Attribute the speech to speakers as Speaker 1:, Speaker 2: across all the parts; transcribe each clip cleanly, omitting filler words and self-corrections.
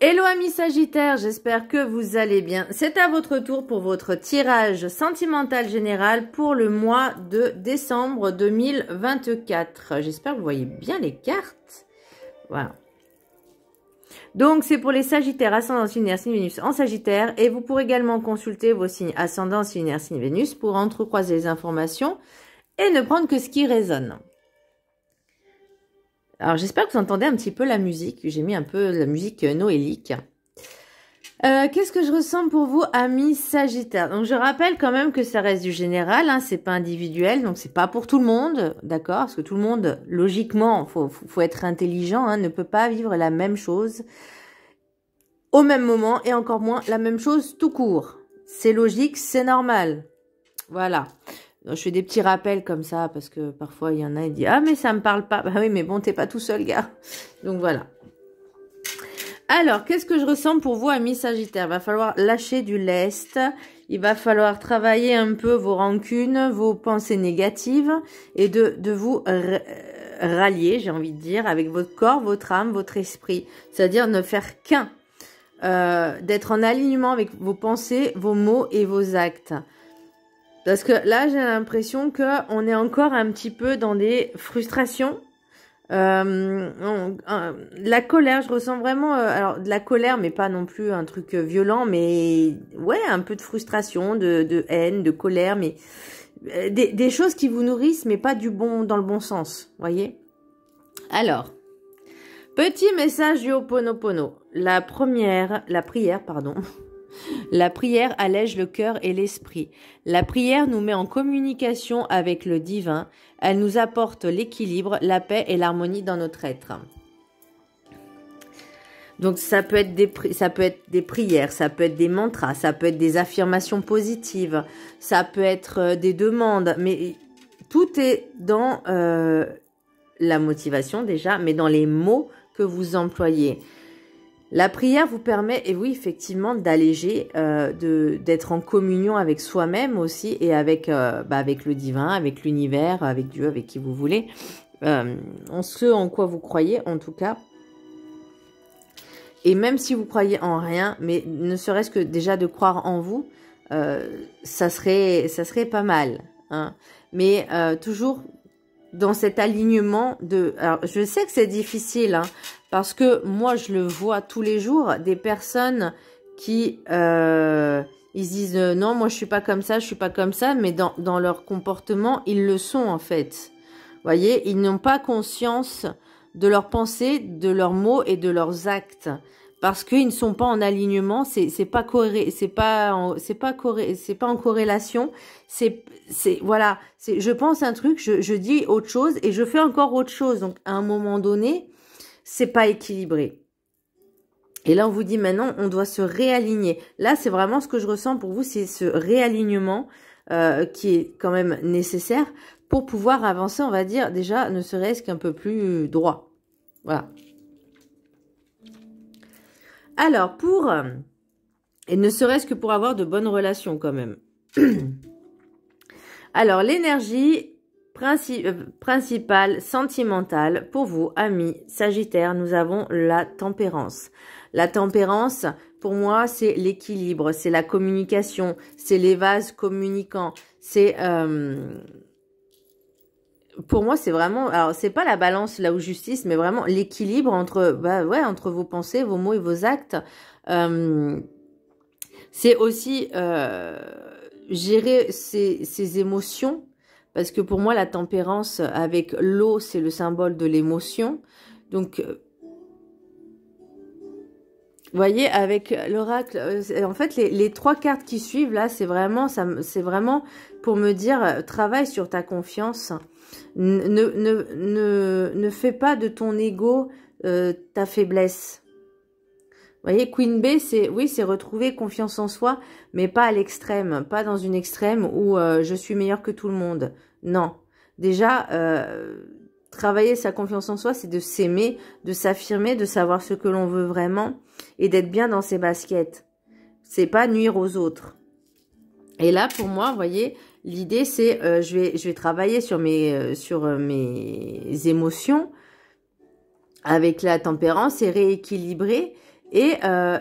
Speaker 1: Hello amis Sagittaires, j'espère que vous allez bien. C'est à votre tour pour votre tirage sentimental général pour le mois de décembre 2024. J'espère que vous voyez bien les cartes. Voilà. Donc c'est pour les Sagittaires, ascendant, lunaire, signe Vénus en Sagittaire. Et vous pourrez également consulter vos signes ascendant, lunaire, signe Vénus pour entrecroiser les informations et ne prendre que ce qui résonne. Alors, j'espère que vous entendez un petit peu la musique. J'ai mis un peu la musique noélique. Qu'est-ce que je ressens pour vous, amis Sagittaires? Donc, je rappelle quand même que ça reste du général. Hein, c'est pas individuel. Donc, c'est pas pour tout le monde. D'accord? Parce que tout le monde, logiquement, faut être intelligent. Hein, ne peut pas vivre la même chose au même moment. Et encore moins la même chose tout court. C'est logique, c'est normal. Voilà. Je fais des petits rappels comme ça parce que parfois il y en a qui disent « Ah mais ça me parle pas ». Bah oui mais bon t'es pas tout seul gars. Donc voilà. Alors qu'est-ce que je ressens pour vous amis Sagittaires? Il va falloir lâcher du lest. Il va falloir travailler un peu vos rancunes, vos pensées négatives et de vous rallier, j'ai envie de dire, avec votre corps, votre âme, votre esprit. C'est-à-dire ne faire qu'un. D'être en alignement avec vos pensées, vos mots et vos actes. Parce que là, j'ai l'impression qu'on est encore un petit peu dans des frustrations. La colère, je ressens vraiment... alors, de la colère, mais pas non plus un truc violent, mais ouais, un peu de frustration, de haine, de colère, mais des choses qui vous nourrissent, mais pas dans le bon sens, voyez. Alors, petit message du Ho'oponopono. La prière, pardon... La prière allège le cœur et l'esprit. La prière nous met en communication avec le divin. Elle nous apporte l'équilibre, la paix et l'harmonie dans notre être. Donc ça peut être des prières, ça peut être des mantras, ça peut être des affirmations positives, ça peut être des demandes, mais tout est dans la motivation déjà, mais dans les mots que vous employez. La prière vous permet, et oui, effectivement, d'alléger, d'être en communion avec soi-même aussi et avec le divin, avec l'univers, avec Dieu, avec qui vous voulez, en ce en quoi vous croyez, en tout cas. Et même si vous croyez en rien, mais ne serait-ce que déjà de croire en vous, ça serait pas mal. Hein. Mais toujours dans cet alignement de... Alors, je sais que c'est difficile, hein, parce que moi, je le vois tous les jours, des personnes qui... ils se disent non, moi, je suis pas comme ça, mais dans leur comportement, ils le sont, en fait. Vous voyez, ils n'ont pas conscience de leurs pensées, de leurs mots et de leurs actes. Parce qu'ils ne sont pas en alignement, c'est pas en corrélation, voilà, je pense un truc, je dis autre chose et je fais encore autre chose. Donc à un moment donné, c'est pas équilibré. Et là on vous dit maintenant, on doit se réaligner. Là c'est vraiment ce que je ressens pour vous, c'est ce réalignement qui est quand même nécessaire pour pouvoir avancer, on va dire déjà, ne serait-ce qu'un peu plus droit. Voilà. Alors, et ne serait-ce que pour avoir de bonnes relations quand même. Alors, l'énergie principale, sentimentale, pour vous, amis Sagittaires, nous avons la tempérance. La tempérance, pour moi, c'est l'équilibre, c'est la communication, c'est les vases communicants, c'est... pour moi, c'est vraiment... Alors, c'est pas la balance, là où justice, mais vraiment l'équilibre entre, entre vos pensées, vos mots et vos actes. C'est aussi gérer ses émotions. Parce que pour moi, la tempérance avec l'eau, c'est le symbole de l'émotion. Donc, vous voyez, avec l'oracle, en fait, les trois cartes qui suivent, là, c'est vraiment pour me dire, travaille sur ta confiance. Ne fais pas de ton ego ta faiblesse. Vous voyez, Queen B, c'est retrouver confiance en soi, mais pas à l'extrême, pas dans une extrême où je suis meilleure que tout le monde. Non. Déjà, travailler sa confiance en soi, c'est de s'aimer, de s'affirmer, de savoir ce que l'on veut vraiment et d'être bien dans ses baskets. C'est pas nuire aux autres. Et là, pour moi, vous voyez, l'idée, c'est je vais travailler sur mes émotions avec la tempérance et rééquilibrer Et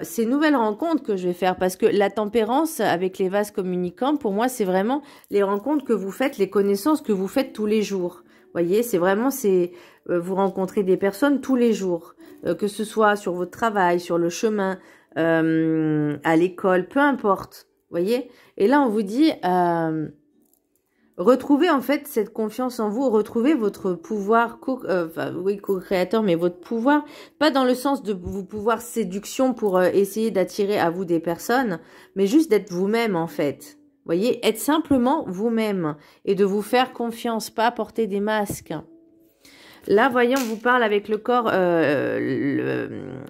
Speaker 1: ces nouvelles rencontres que je vais faire, parce que la tempérance avec les vases communicants, pour moi, c'est vraiment les rencontres que vous faites, les connaissances que vous faites tous les jours. Voyez, c'est vraiment, vous rencontrez des personnes tous les jours, que ce soit sur votre travail, sur le chemin, à l'école, peu importe. Voyez. Et là, on vous dit, retrouvez en fait cette confiance en vous, retrouvez votre pouvoir, co-créateur, mais votre pouvoir, pas dans le sens de vous pouvoir séduction pour essayer d'attirer à vous des personnes, mais juste d'être vous-même en fait. Voyez, être simplement vous-même et de vous faire confiance, pas porter des masques. Là, voyons, on vous parle avec le corps,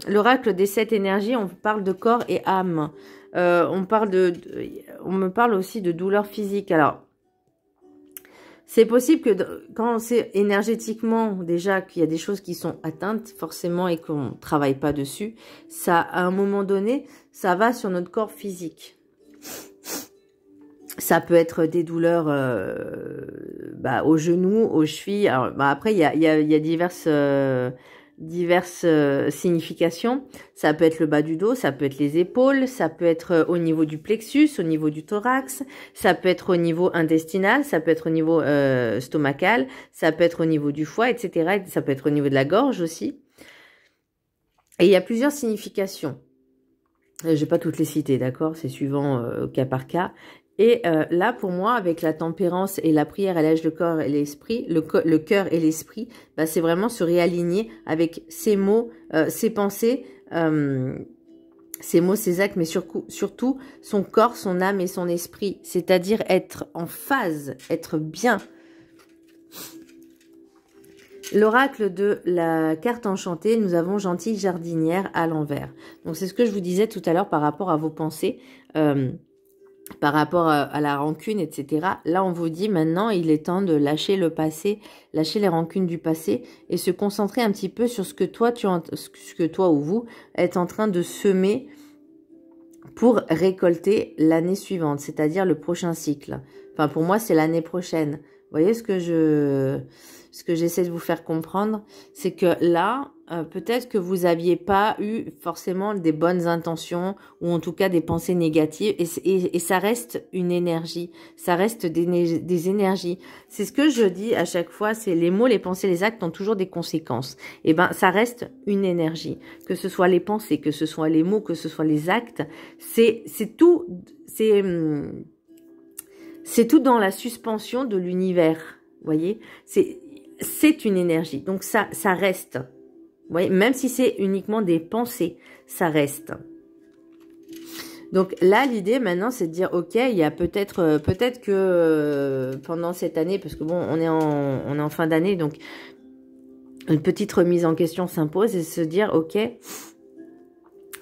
Speaker 1: l'oracle des 7 énergies, on parle de corps et âme. On me parle aussi de douleur physique. Alors, c'est possible que quand c'est énergétiquement déjà qu'il y a des choses qui sont atteintes forcément et qu'on ne travaille pas dessus, ça, à un moment donné, ça va sur notre corps physique. Ça peut être des douleurs aux genoux, aux chevilles. Alors, après, il y a diverses significations. Ça peut être le bas du dos, ça peut être les épaules, ça peut être au niveau du plexus, au niveau du thorax, ça peut être au niveau intestinal, ça peut être au niveau stomacal, ça peut être au niveau du foie, etc. Ça peut être au niveau de la gorge aussi. Et il y a plusieurs significations. Je vais pas toutes les citer, d'accord? C'est suivant cas par cas. Et là, pour moi, avec la tempérance et la prière, elle lège le corps et l'esprit, le cœur et l'esprit, bah, c'est vraiment se réaligner avec ses mots, ses pensées, ses mots, ses actes, mais surtout son corps, son âme et son esprit. C'est-à-dire être en phase, être bien. L'oracle de la carte enchantée, nous avons gentille jardinière à l'envers. Donc, c'est ce que je vous disais tout à l'heure par rapport à vos pensées. Par rapport à la rancune, etc. Là, on vous dit maintenant, il est temps de lâcher le passé, lâcher les rancunes du passé et se concentrer un petit peu sur ce que toi ou vous êtes en train de semer pour récolter l'année suivante, c'est-à-dire le prochain cycle. Enfin, pour moi, c'est l'année prochaine. Vous voyez ce que j'essaie de vous faire comprendre, c'est que là, peut-être que vous n'aviez pas eu forcément des bonnes intentions ou en tout cas des pensées négatives et ça reste une énergie, ça reste des énergies. C'est ce que je dis à chaque fois, c'est les mots, les pensées, les actes ont toujours des conséquences. Et ben, ça reste une énergie. Que ce soit les pensées, que ce soit les mots, que ce soit les actes, c'est tout dans la suspension de l'univers. Vous voyez, c'est une énergie. Donc ça reste. Vous voyez, même si c'est uniquement des pensées, ça reste. Donc là, l'idée maintenant, c'est de dire, ok, il y a peut-être que pendant cette année, parce que bon, on est en fin d'année, donc une petite remise en question s'impose et se dire, ok,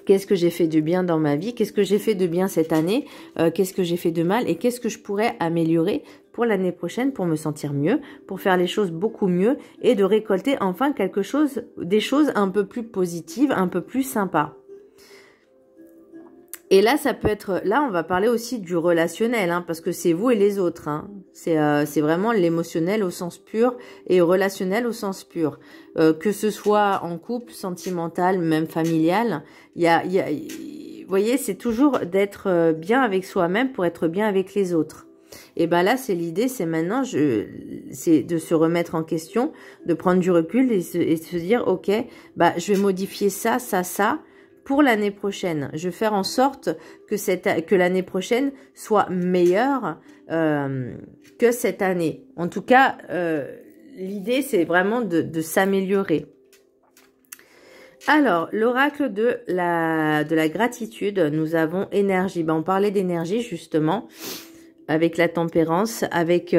Speaker 1: qu'est-ce que j'ai fait de bien dans ma vie? Qu'est-ce que j'ai fait de bien cette année? Qu'est-ce que j'ai fait de mal? Et qu'est-ce que je pourrais améliorer pour l'année prochaine pour me sentir mieux, pour faire les choses beaucoup mieux et de récolter enfin des choses un peu plus positives, un peu plus sympas. Et là, ça peut être... Là, on va parler aussi du relationnel, hein, parce que c'est vous et les autres. Hein. C'est vraiment l'émotionnel au sens pur et relationnel au sens pur. Que ce soit en couple, sentimental, même familial. Vous voyez, c'est toujours d'être bien avec soi-même pour être bien avec les autres. Et ben là, c'est l'idée, c'est maintenant, c'est de se remettre en question, de prendre du recul et se dire, ok, bah je vais modifier ça, pour l'année prochaine. Je vais faire en sorte que l'année prochaine soit meilleure que cette année. En tout cas, l'idée, c'est vraiment de s'améliorer. Alors, l'oracle de la gratitude, nous avons énergie. Ben, on parlait d'énergie, justement, avec la tempérance, avec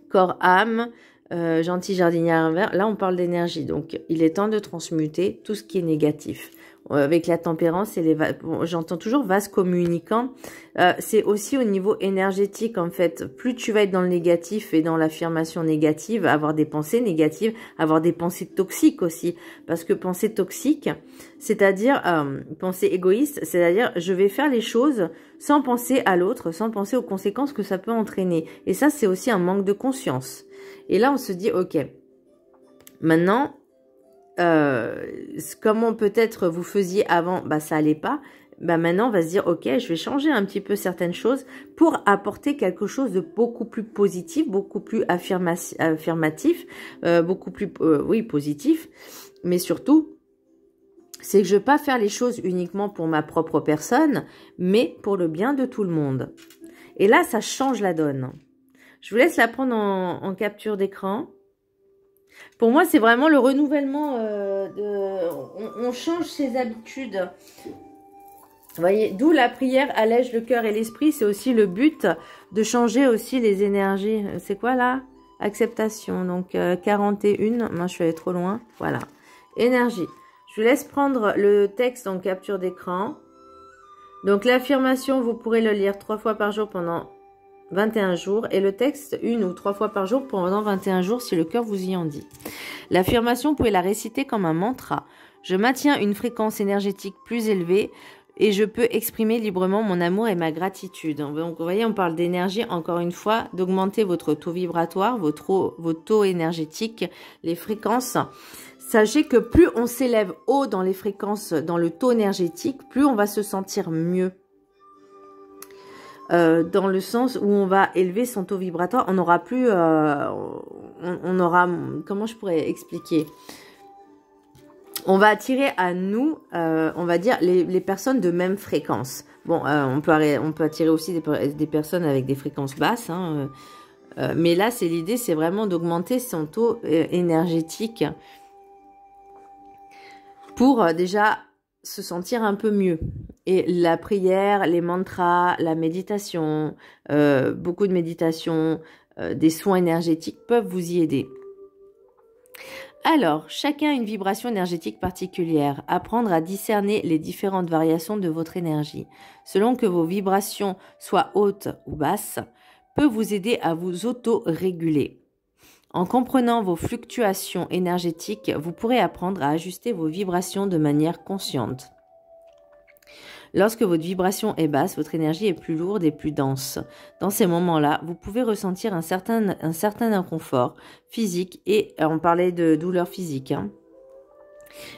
Speaker 1: corps, âme, gentil jardinière vert. Là, on parle d'énergie. Donc, il est temps de transmuter tout ce qui est négatif. Avec la tempérance, j'entends toujours vase communicant. C'est aussi au niveau énergétique, en fait. Plus tu vas être dans le négatif et dans l'affirmation négative, avoir des pensées négatives, avoir des pensées toxiques aussi. Parce que pensée toxique, c'est-à-dire pensée égoïste, c'est-à-dire je vais faire les choses sans penser à l'autre, sans penser aux conséquences que ça peut entraîner. Et ça, c'est aussi un manque de conscience. Et là, on se dit, ok, maintenant, comment peut-être vous faisiez avant, bah ça allait pas. Bah maintenant, on va se dire, ok, je vais changer un petit peu certaines choses pour apporter quelque chose de beaucoup plus positif, beaucoup plus affirmatif, beaucoup plus, oui, positif. Mais surtout, c'est que je ne veux pas faire les choses uniquement pour ma propre personne, mais pour le bien de tout le monde. Et là, ça change la donne. Je vous laisse la prendre en capture d'écran. Pour moi, c'est vraiment le renouvellement on change ses habitudes. Vous voyez, d'où la prière allège le cœur et l'esprit. C'est aussi le but de changer aussi les énergies. C'est quoi là? Acceptation. Donc 41. Moi, je suis allée trop loin. Voilà. Énergie. Je vous laisse prendre le texte en capture d'écran. Donc l'affirmation, vous pourrez le lire 3 fois par jour pendant 21 jours. Et le texte 1 ou 3 fois par jour pendant 21 jours si le cœur vous y en dit. L'affirmation, vous pouvez la réciter comme un mantra. Je maintiens une fréquence énergétique plus élevée. Et je peux exprimer librement mon amour et ma gratitude. Donc, vous voyez, on parle d'énergie, encore une fois, d'augmenter votre taux vibratoire, vos taux énergétiques, les fréquences. Sachez que plus on s'élève haut dans les fréquences, dans le taux énergétique, plus on va se sentir mieux. Dans le sens où on va élever son taux vibratoire, on n'aura plus... on aura... Comment je pourrais expliquer ? On va attirer à nous, on va dire, les personnes de même fréquence. Bon, on peut attirer aussi des personnes avec des fréquences basses. Hein, mais là, l'idée, c'est vraiment d'augmenter son taux énergétique pour déjà se sentir un peu mieux. Et la prière, les mantras, la méditation, beaucoup de méditation, des soins énergétiques peuvent vous y aider. Alors, chacun a une vibration énergétique particulière. Apprendre à discerner les différentes variations de votre énergie, selon que vos vibrations soient hautes ou basses, peut vous aider à vous auto-réguler. En comprenant vos fluctuations énergétiques, vous pourrez apprendre à ajuster vos vibrations de manière consciente. Lorsque votre vibration est basse, votre énergie est plus lourde et plus dense. Dans ces moments-là, vous pouvez ressentir un certain inconfort physique et on parlait de douleur physique, hein,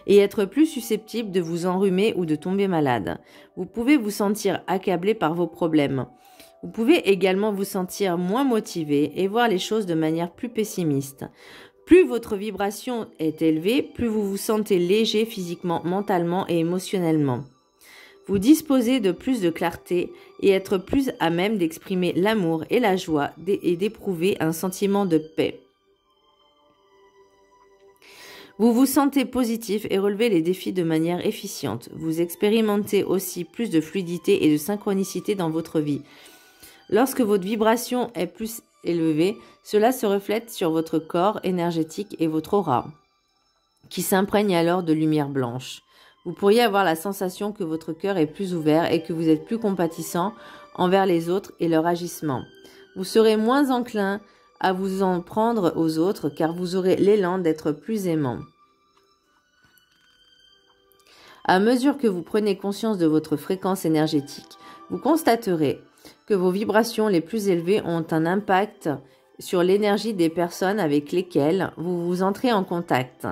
Speaker 1: et être plus susceptible de vous enrhumer ou de tomber malade. Vous pouvez vous sentir accablé par vos problèmes. Vous pouvez également vous sentir moins motivé et voir les choses de manière plus pessimiste. Plus votre vibration est élevée, plus vous vous sentez léger physiquement, mentalement et émotionnellement. Vous disposez de plus de clarté et être plus à même d'exprimer l'amour et la joie et d'éprouver un sentiment de paix. Vous vous sentez positif et relevez les défis de manière efficiente. Vous expérimentez aussi plus de fluidité et de synchronicité dans votre vie. Lorsque votre vibration est plus élevée, cela se reflète sur votre corps énergétique et votre aura, qui s'imprègne alors de lumière blanche. Vous pourriez avoir la sensation que votre cœur est plus ouvert et que vous êtes plus compatissant envers les autres et leur agissement. Vous serez moins enclin à vous en prendre aux autres car vous aurez l'élan d'être plus aimant. À mesure que vous prenez conscience de votre fréquence énergétique, vous constaterez que vos vibrations les plus élevées ont un impact sur l'énergie des personnes avec lesquelles vous entrez en contact.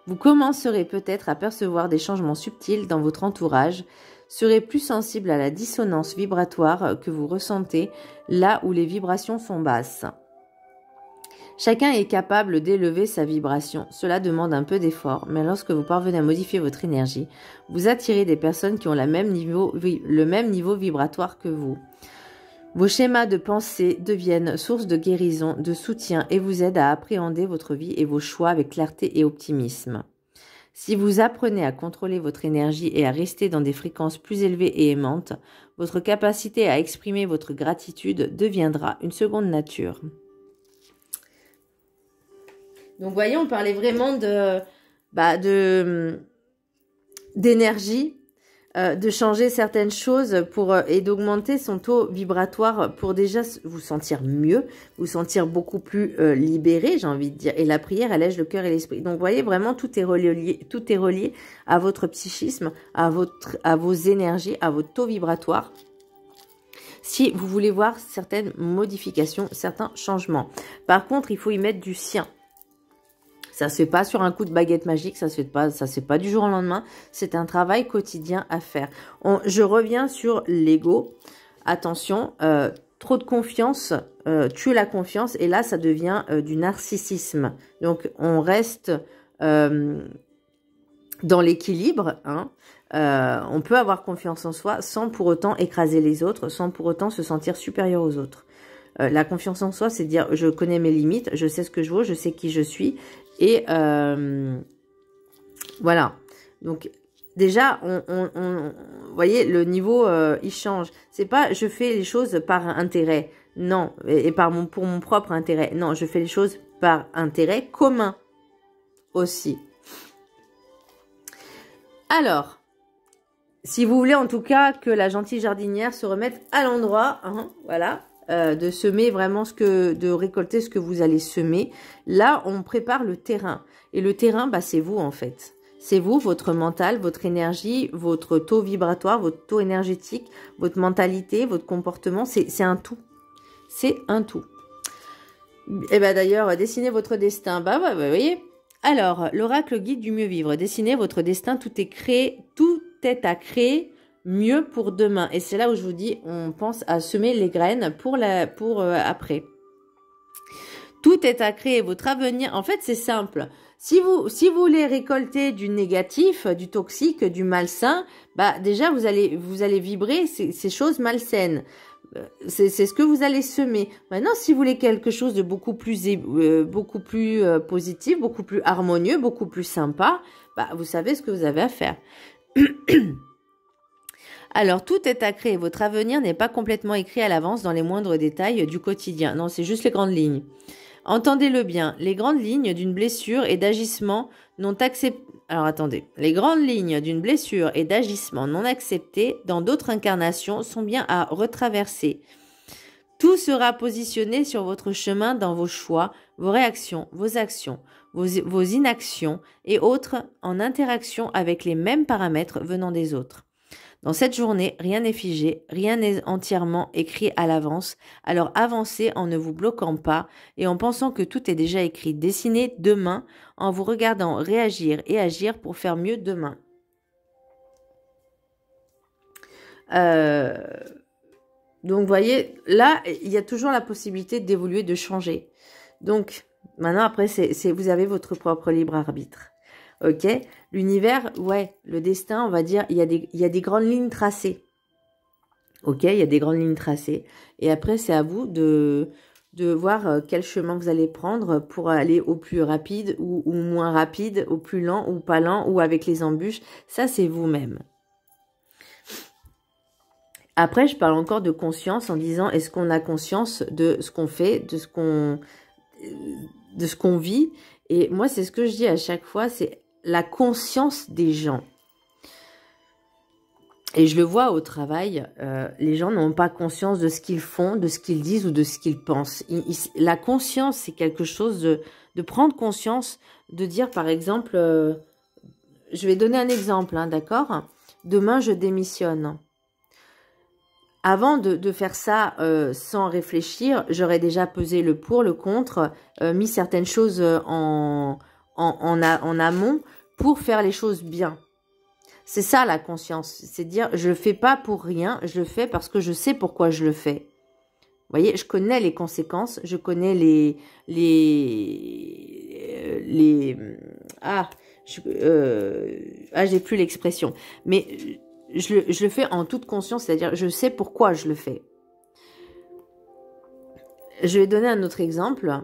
Speaker 1: Vous commencerez peut-être à percevoir des changements subtils dans votre entourage, serez plus sensible à la dissonance vibratoire que vous ressentez là où les vibrations sont basses. Chacun est capable d'élever sa vibration. Cela demande un peu d'effort, mais lorsque vous parvenez à modifier votre énergie, vous attirez des personnes qui ont le même niveau vibratoire que vous. Vos schémas de pensée deviennent source de guérison, de soutien et vous aident à appréhender votre vie et vos choix avec clarté et optimisme. Si vous apprenez à contrôler votre énergie et à rester dans des fréquences plus élevées et aimantes, votre capacité à exprimer votre gratitude deviendra une seconde nature. Donc, vous voyez, on parlait vraiment d'énergie, de changer certaines choses et d'augmenter son taux vibratoire pour déjà vous sentir mieux, vous sentir beaucoup plus libéré, j'ai envie de dire. Et la prière allège le cœur et l'esprit. Donc, vous voyez, vraiment, tout est relié à votre psychisme, à vos énergies, à votre taux vibratoire. Si vous voulez voir certaines modifications, certains changements. Par contre, il faut y mettre du sien. Ça se fait pas sur un coup de baguette magique, ça se fait pas du jour au lendemain. C'est un travail quotidien à faire. Je reviens sur l'ego. Attention, trop de confiance tue la confiance et là, ça devient du narcissisme. Donc, on reste dans l'équilibre, hein. On peut avoir confiance en soi sans pour autant écraser les autres, sans pour autant se sentir supérieur aux autres. La confiance en soi, c'est dire je connais mes limites, je sais ce que je vaux, je sais qui je suis. Et voilà. Donc déjà, vous voyez, le niveau, il change. C'est pas je fais les choses par intérêt, non, et pour mon propre intérêt. Non, je fais les choses par intérêt commun aussi. Alors, si vous voulez en tout cas que la gentille jardinière se remette à l'endroit, hein, voilà, de semer vraiment de récolter ce que vous allez semer. Là, on prépare le terrain. Et le terrain, bah, c'est vous en fait. C'est vous, votre mental, votre énergie, votre taux vibratoire, votre taux énergétique, votre mentalité, votre comportement. C'est un tout. C'est un tout. Et ben d'ailleurs, dessinez votre destin. Bah, vous voyez. Alors, l'oracle guide du mieux vivre. Dessinez votre destin. Tout est créé. Tout est à créer mieux pour demain. Et c'est là où je vous dis, on pense à semer les graines pour après. Tout est à créer. Votre avenir, en fait, c'est simple. Si vous voulez récolter du négatif, du toxique, du malsain, bah déjà vous allez vibrer ces choses malsaines. C'est ce que vous allez semer. Maintenant, si vous voulez quelque chose de beaucoup plus positif, beaucoup plus harmonieux, beaucoup plus sympa, bah vous savez ce que vous avez à faire. Alors, tout est à créer. Votre avenir n'est pas complètement écrit à l'avance dans les moindres détails du quotidien. Non, c'est juste les grandes lignes. Entendez-le bien, les grandes lignes d'une blessure et d'agissement non acceptées. Alors attendez, les grandes lignes d'une blessure et d'agissement non acceptés dans d'autres incarnations sont bien à retraverser. Tout sera positionné sur votre chemin dans vos choix, vos réactions, vos actions, vos inactions et autres en interaction avec les mêmes paramètres venant des autres. Dans cette journée, rien n'est figé, rien n'est entièrement écrit à l'avance, alors avancez en ne vous bloquant pas et en pensant que tout est déjà écrit. Dessinez demain en vous regardant réagir et agir pour faire mieux demain. Donc, vous voyez, là, il y a toujours la possibilité d'évoluer, de changer. Donc, maintenant, après, vous avez votre propre libre arbitre. Ok, l'univers, ouais, le destin, on va dire, il y a des grandes lignes tracées. Ok, il y a des grandes lignes tracées. Et après, c'est à vous de voir quel chemin vous allez prendre pour aller au plus rapide ou moins rapide, au plus lent ou pas lent, ou avec les embûches. Ça, c'est vous-même. Après, je parle encore de conscience en disant, est-ce qu'on a conscience de ce qu'on fait, de ce qu'on vit? Et moi, c'est ce que je dis à chaque fois, c'est la conscience des gens. Et je le vois au travail, les gens n'ont pas conscience de ce qu'ils font, de ce qu'ils disent ou de ce qu'ils pensent. La conscience, c'est quelque chose de prendre conscience, de dire par exemple, je vais donner un exemple, hein, d'accord? Demain, je démissionne. Avant de faire ça sans réfléchir, j'aurais déjà pesé le pour, le contre, mis certaines choses en amont pour faire les choses bien. C'est ça la conscience, c'est dire je le fais pas pour rien, je le fais parce que je sais pourquoi je le fais. Vous voyez, je connais les conséquences, je connais j'ai plus l'expression, mais je le fais en toute conscience, c'est-à-dire je sais pourquoi je le fais. Je vais donner un autre exemple.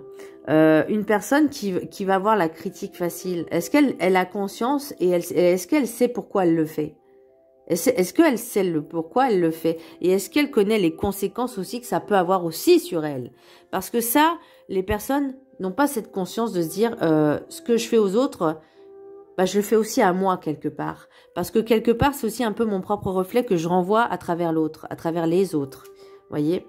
Speaker 1: Une personne qui va voir la critique facile, est-ce qu'elle a conscience et est-ce qu'elle sait pourquoi elle le fait? Est-ce qu'elle sait pourquoi elle le fait? Et est-ce qu'elle connaît les conséquences aussi que ça peut avoir aussi sur elle? Parce que ça, les personnes n'ont pas cette conscience de se dire ce que je fais aux autres, bah, je le fais aussi à moi quelque part. Parce que quelque part, c'est aussi un peu mon propre reflet que je renvoie à travers l'autre, à travers les autres. Vous voyez?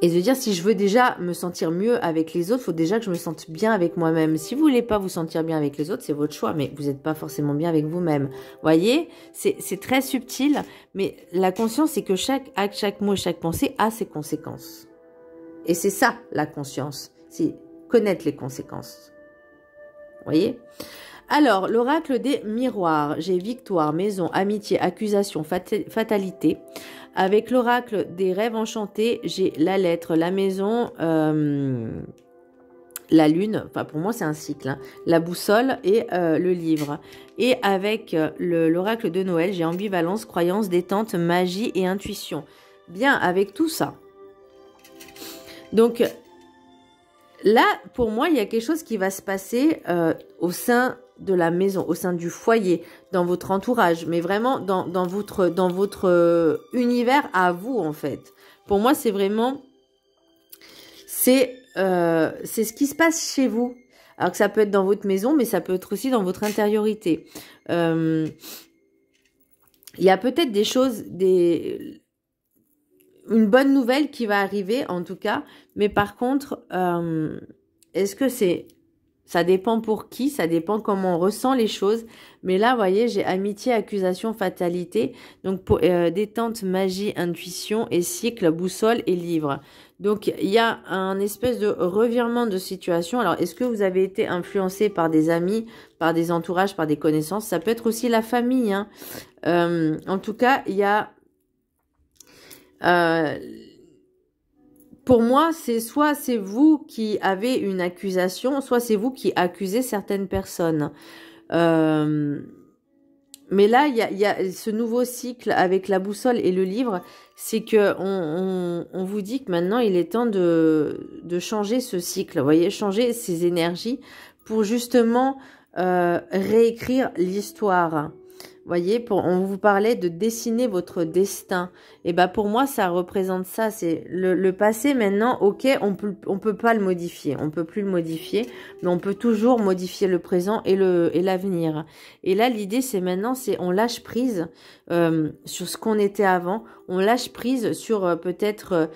Speaker 1: Et de dire, si je veux déjà me sentir mieux avec les autres, il faut déjà que je me sente bien avec moi-même. Si vous voulez pas vous sentir bien avec les autres, c'est votre choix, mais vous n'êtes pas forcément bien avec vous-même. Voyez, c'est très subtil, mais la conscience, c'est que chaque acte, chaque mot, chaque pensée a ses conséquences. Et c'est ça, la conscience. C'est connaître les conséquences. Vous voyez? Alors, l'oracle des miroirs. J'ai victoire, maison, amitié, accusation, fatalité. Avec l'oracle des rêves enchantés, j'ai la lettre, la maison, la lune. Enfin, pour moi, c'est un cycle. Hein, la boussole et le livre. Et avec l'oracle de Noël, j'ai ambivalence, croyance, détente, magie et intuition. Bien, avec tout ça. Donc, là, pour moi, il y a quelque chose qui va se passer au sein de la maison, au sein du foyer, dans votre entourage, mais vraiment dans votre univers à vous, en fait. Pour moi, c'est vraiment... C'est ce qui se passe chez vous. Alors que ça peut être dans votre maison, mais ça peut être aussi dans votre intériorité. Il y a peut-être des choses, une bonne nouvelle qui va arriver, en tout cas. Mais par contre, est-ce que c'est... Ça dépend pour qui, ça dépend comment on ressent les choses. Mais là, vous voyez, j'ai amitié, accusation, fatalité. Donc, pour, détente, magie, intuition et cycle, boussole et livre. Donc, il y a un espèce de revirement de situation. Alors, est-ce que vous avez été influencé par des amis, par des entourages, par des connaissances? Ça peut être aussi la famille. Hein. En tout cas, il y a... pour moi, c'est soit c'est vous qui avez une accusation, soit c'est vous qui accusez certaines personnes. Mais là, il y a ce nouveau cycle avec la boussole et le livre, c'est que on vous dit que maintenant, il est temps de changer ce cycle, vous voyez, changer ces énergies pour justement réécrire l'histoire. Vous voyez, on vous parlait de dessiner votre destin. Et ben pour moi, ça représente ça. C'est le passé maintenant. Ok, on peut pas le modifier, on peut plus le modifier, mais on peut toujours modifier le présent et l'avenir. Et là, l'idée, c'est maintenant, c'est on lâche prise sur ce qu'on était avant. On lâche prise sur peut-être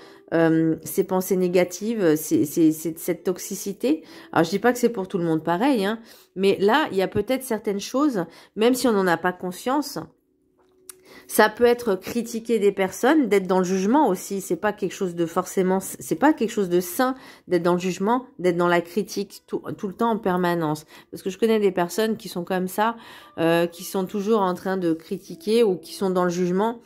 Speaker 1: ces pensées négatives, cette toxicité. Alors, je dis pas que c'est pour tout le monde pareil, hein, mais là, il y a peut-être certaines choses, même si on n'en a pas conscience, ça peut être critiquer des personnes, d'être dans le jugement aussi. C'est pas quelque chose de forcément, c'est pas quelque chose de sain d'être dans le jugement, d'être dans la critique tout le temps en permanence. Parce que je connais des personnes qui sont comme ça, qui sont toujours en train de critiquer ou qui sont dans le jugement.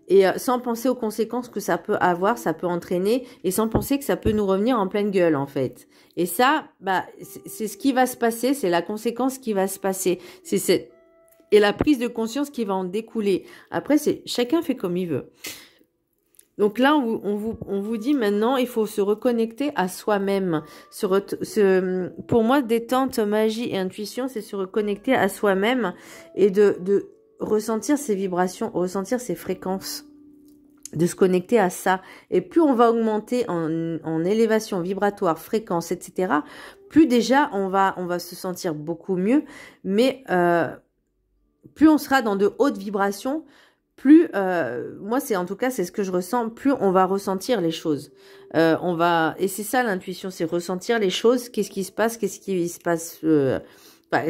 Speaker 1: Et sans penser aux conséquences que ça peut avoir, ça peut entraîner, et sans penser que ça peut nous revenir en pleine gueule, en fait. Et ça, bah, c'est ce qui va se passer, c'est la conséquence qui va se passer. Et la prise de conscience qui va en découler. Après, chacun fait comme il veut. Donc là, on vous dit maintenant, il faut se reconnecter à soi-même. Pour moi, détente, magie et intuition, c'est se reconnecter à soi-même et de ressentir ces vibrations, ressentir ces fréquences, de se connecter à ça. Et plus on va augmenter en élévation vibratoire, fréquence, etc., plus déjà on va se sentir beaucoup mieux, mais plus on sera dans de hautes vibrations, plus, moi en tout cas c'est ce que je ressens, plus on va ressentir les choses. Et c'est ça l'intuition, c'est ressentir les choses, qu'est-ce qui se passe,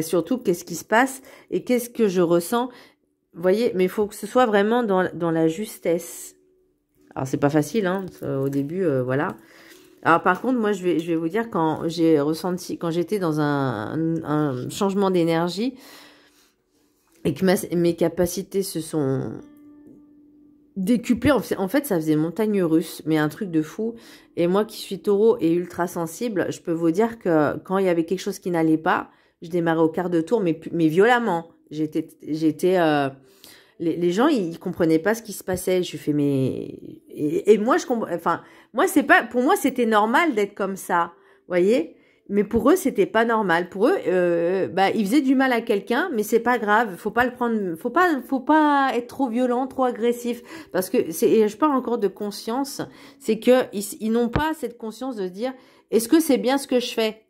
Speaker 1: surtout qu'est-ce qui se passe et qu'est-ce que je ressens. Vous voyez, mais il faut que ce soit vraiment dans la justesse. Alors, c'est pas facile, hein, au début, voilà. Alors, par contre, moi, je vais vous dire, quand j'étais dans un changement d'énergie et que mes capacités se sont décuplées, en fait, ça faisait montagne russe, mais un truc de fou. Et moi, qui suis taureau et ultra sensible, je peux vous dire que quand il y avait quelque chose qui n'allait pas, je démarrais au quart de tour, mais violemment. Les gens, ils comprenaient pas ce qui se passait. Je fais, mais... Et moi, je comprends... Enfin, moi, c'est pas... Pour moi, c'était normal d'être comme ça. Vous voyez? Mais pour eux, c'était pas normal. Pour eux, ils faisaient du mal à quelqu'un, mais c'est pas grave. Faut pas le prendre... Faut pas être trop violent, trop agressif. Parce que et je parle encore de conscience. C'est que ils n'ont pas cette conscience de se dire, est-ce que c'est bien ce que je fais?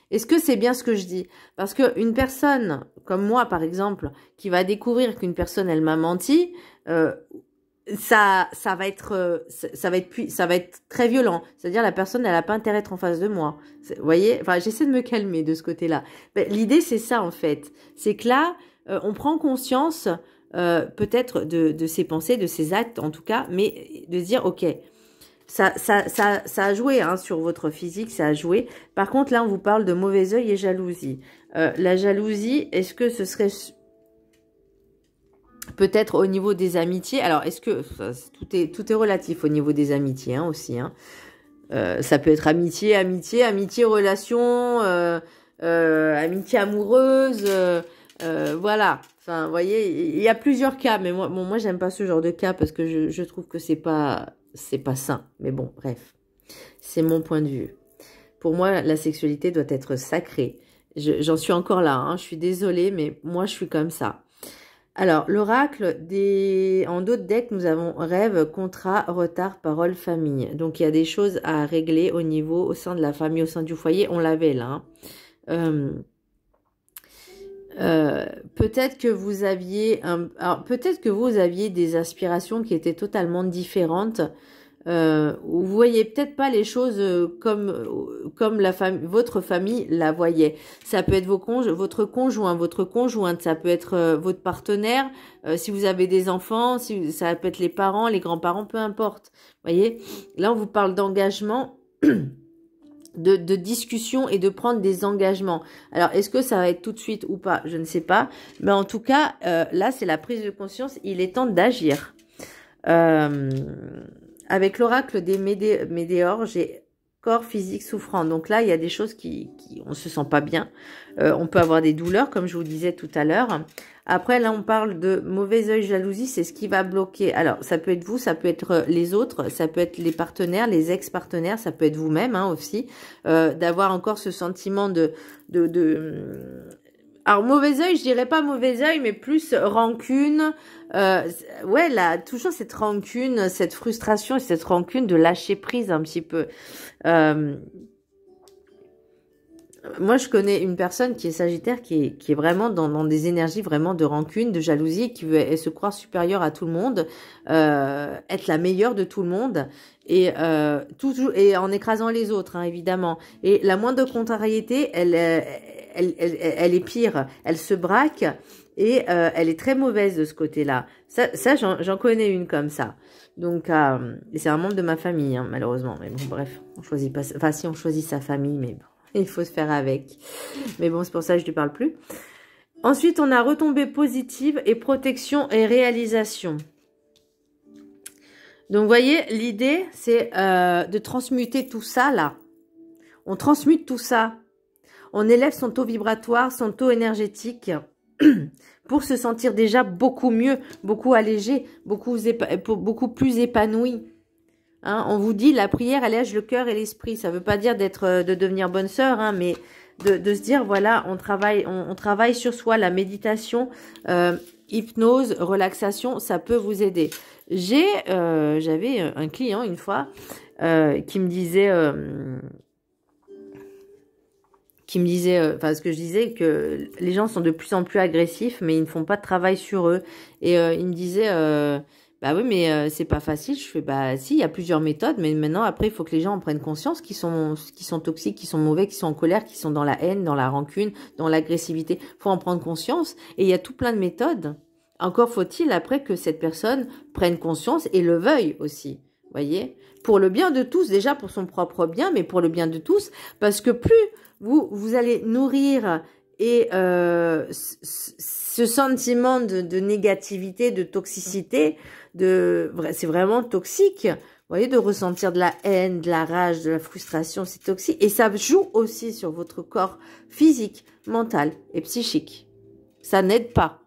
Speaker 1: Est-ce que c'est bien ce que je dis? Parce que une personne comme moi, par exemple, qui va découvrir qu'une personne, elle m'a menti, ça va être très violent. C'est-à-dire la personne, elle n'a pas intérêt à être en face de moi. Vous voyez? Enfin, j'essaie de me calmer de ce côté-là. L'idée, c'est ça en fait. C'est que là, on prend conscience peut-être de ses pensées, de ses actes en tout cas, mais de se dire, ok, Ça a joué hein, sur votre physique, ça a joué. Par contre, là, on vous parle de mauvais œil et jalousie. La jalousie, est-ce que ce serait peut-être au niveau des amitiés? Alors, est-ce que tout est relatif au niveau des amitiés hein, aussi. Hein. Ça peut être amitié, relation, amitié amoureuse, voilà. Enfin, vous voyez, il y a plusieurs cas, mais moi, j'aime pas ce genre de cas parce que je trouve que c'est pas sain. Mais bon, bref, c'est mon point de vue. Pour moi, la sexualité doit être sacrée. J'en suis encore là, hein, je suis désolée, mais moi, je suis comme ça. Alors, l'oracle, en d'autres decks, nous avons rêve, contrat, retard, parole, famille. Donc, il y a des choses à régler au sein de la famille, au sein du foyer. On l'avait là. Hein. Peut-être que vous aviez des aspirations qui étaient totalement différentes. Vous voyez peut-être pas les choses comme votre famille la voyait. Ça peut être votre conjoint, votre conjointe, ça peut être votre partenaire. Si vous avez des enfants, ça peut être les parents, les grands-parents, peu importe. Vous voyez, là on vous parle d'engagement. De discussion et de prendre des engagements. Alors, est-ce que ça va être tout de suite ou pas? Je ne sais pas. Mais en tout cas, là, c'est la prise de conscience. Il est temps d'agir. Avec l'oracle des météores, j'ai corps physique souffrant. Donc là, il y a des choses on se sent pas bien. On peut avoir des douleurs, comme je vous disais tout à l'heure. Après, là, on parle de mauvais œil, jalousie, c'est ce qui va bloquer. Alors, ça peut être vous, ça peut être les autres, ça peut être les partenaires, les ex-partenaires, ça peut être vous-même hein, aussi, d'avoir encore ce sentiment Alors, mauvais œil, je dirais pas mauvais œil, mais plus rancune. Ouais, là, toujours cette rancune, cette frustration et cette rancune de lâcher prise un petit peu. Moi, je connais une personne qui est Sagittaire, qui est vraiment dans des énergies vraiment de rancune, de jalousie, qui veut se croire supérieure à tout le monde, être la meilleure de tout le monde, et en écrasant les autres, hein, évidemment. Et la moindre contrariété, elle est pire. Elle se braque et elle est très mauvaise de ce côté-là. Ça j'en connais une comme ça. Donc, c'est un membre de ma famille, hein, malheureusement. Mais bon, bref, on choisit pas. Enfin, si on choisit sa famille, mais bon. Il faut se faire avec. Mais bon, c'est pour ça que je ne lui parle plus. Ensuite, on a retombées positives et protection et réalisation. Donc, vous voyez, l'idée, c'est de transmuter tout ça, là. On transmute tout ça. On élève son taux vibratoire, son taux énergétique pour se sentir déjà beaucoup mieux, beaucoup allégé, beaucoup plus épanoui. Hein, on vous dit, la prière allège le cœur et l'esprit. Ça ne veut pas dire de devenir bonne sœur, hein, mais de se dire, voilà, on travaille sur soi, la méditation, hypnose, relaxation, ça peut vous aider. J'avais un client une fois qui me disait, ce que je disais, que les gens sont de plus en plus agressifs, mais ils ne font pas de travail sur eux. Et il me disait... bah oui, mais c'est pas facile. Je fais, bah si, il y a plusieurs méthodes, mais maintenant, après, il faut que les gens en prennent conscience qu'ils sont toxiques, qu'ils sont mauvais, qu'ils sont en colère, qu'ils sont dans la haine, dans la rancune, dans l'agressivité. Faut en prendre conscience. Et il y a tout plein de méthodes. Encore faut-il, après, que cette personne prenne conscience et le veuille aussi. Voyez? Pour le bien de tous, déjà pour son propre bien, mais pour le bien de tous. Parce que plus vous allez nourrir et ce sentiment de négativité, de toxicité, c'est vraiment toxique. Vous voyez, de ressentir de la haine, de la rage, de la frustration, c'est toxique. Et ça joue aussi sur votre corps physique, mental et psychique. Ça n'aide pas.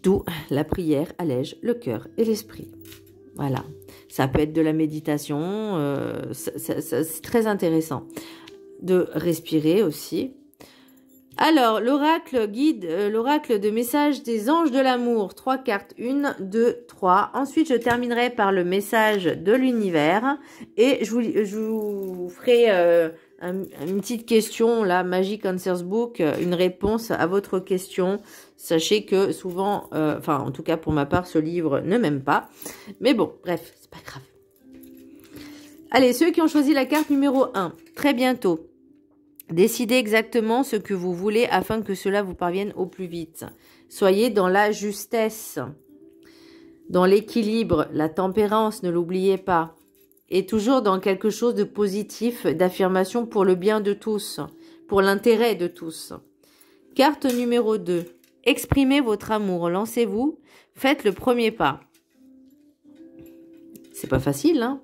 Speaker 1: D'où la prière allège le cœur et l'esprit. Voilà. Ça peut être de la méditation. C'est très intéressant. De respirer aussi. Alors, l'oracle guide, l'oracle de message des anges de l'amour. 3 cartes, 1, 2, 3. Ensuite, je terminerai par le message de l'univers. Et je vous ferai une petite question, là, Magic Answers Book, une réponse à votre question. Sachez que souvent, enfin, en tout cas pour ma part, ce livre ne m'aime pas. Mais bon, bref, c'est pas grave. Allez, ceux qui ont choisi la carte numéro 1, très bientôt. Décidez exactement ce que vous voulez afin que cela vous parvienne au plus vite. Soyez dans la justesse. dans l'équilibre, la tempérance, ne l'oubliez pas. Et toujours dans quelque chose de positif, d'affirmation pour le bien de tous, pour l'intérêt de tous. Carte numéro 2. Exprimez votre amour, lancez-vous, faites le premier pas. C'est pas facile, hein,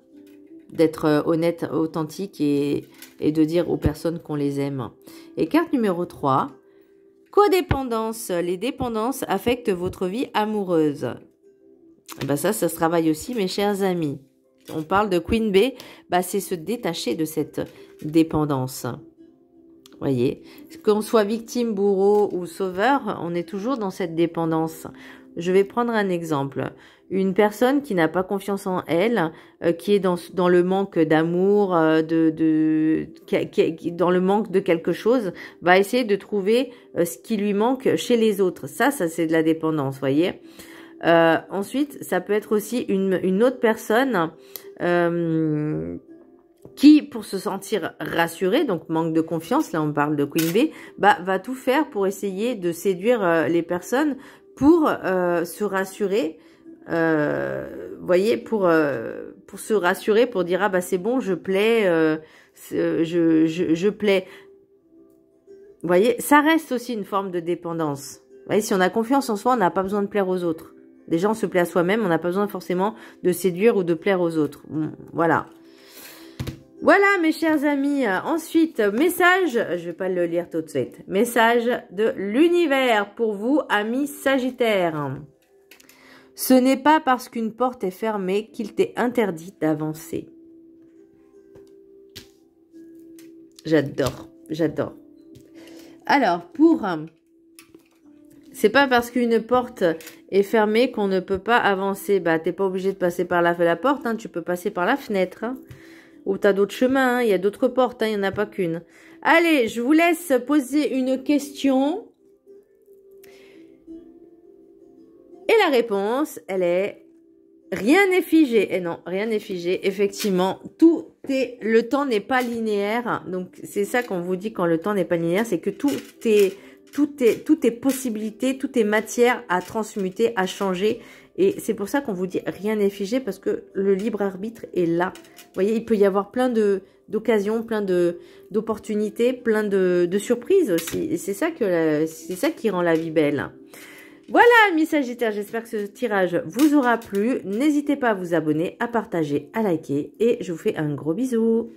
Speaker 1: d'être honnête, authentique et de dire aux personnes qu'on les aime. Et carte numéro 3. Codépendance. Les dépendances affectent votre vie amoureuse. Ben ça se travaille aussi, mes chers amis. On parle de Queen Bee, c'est se détacher de cette dépendance. Voyez, qu'on soit victime, bourreau ou sauveur, on est toujours dans cette dépendance. Je vais prendre un exemple. Une personne qui n'a pas confiance en elle, qui est dans le manque d'amour, dans le manque de quelque chose, va essayer de trouver ce qui lui manque chez les autres. Ça c'est de la dépendance, voyez. Ensuite, ça peut être aussi une autre personne qui, pour se sentir rassurée, donc manque de confiance, là on parle de Queen Bee, va tout faire pour essayer de séduire les personnes pour se rassurer, voyez, pour se rassurer, pour dire c'est bon, je plais, je plais. Vous voyez, ça reste aussi une forme de dépendance. Vous voyez, si on a confiance en soi, on n'a pas besoin de plaire aux autres. Déjà, on se plaît à soi-même, on n'a pas besoin forcément de séduire ou de plaire aux autres. Voilà. Voilà, mes chers amis. Ensuite, message, je vais pas le lire tout de suite. Message de l'univers pour vous, amis Sagittaires. Ce n'est pas parce qu'une porte est fermée qu'il t'est interdit d'avancer. J'adore, j'adore. Alors, c'est pas parce qu'une porte est fermée qu'on ne peut pas avancer. T'es pas obligé de passer par la porte, hein, tu peux passer par la fenêtre. Hein. Ou t'as d'autres chemins, hein, il y a d'autres portes, hein, il n'y en a pas qu'une. Allez, je vous laisse poser une question. Et la réponse, elle est... Rien n'est figé. Et non, rien n'est figé. Effectivement, le temps n'est pas linéaire. Donc, c'est ça qu'on vous dit quand le temps n'est pas linéaire. C'est que tout est possibilité, tout est matière à transmuter, à changer. Et c'est pour ça qu'on vous dit rien n'est figé parce que le libre arbitre est là. Vous voyez, il peut y avoir plein d'occasions, plein d'opportunités, plein de surprises aussi. Et c'est ça qui rend la vie belle. Voilà, amis Sagittaires, j'espère que ce tirage vous aura plu. N'hésitez pas à vous abonner, à partager, à liker et je vous fais un gros bisou.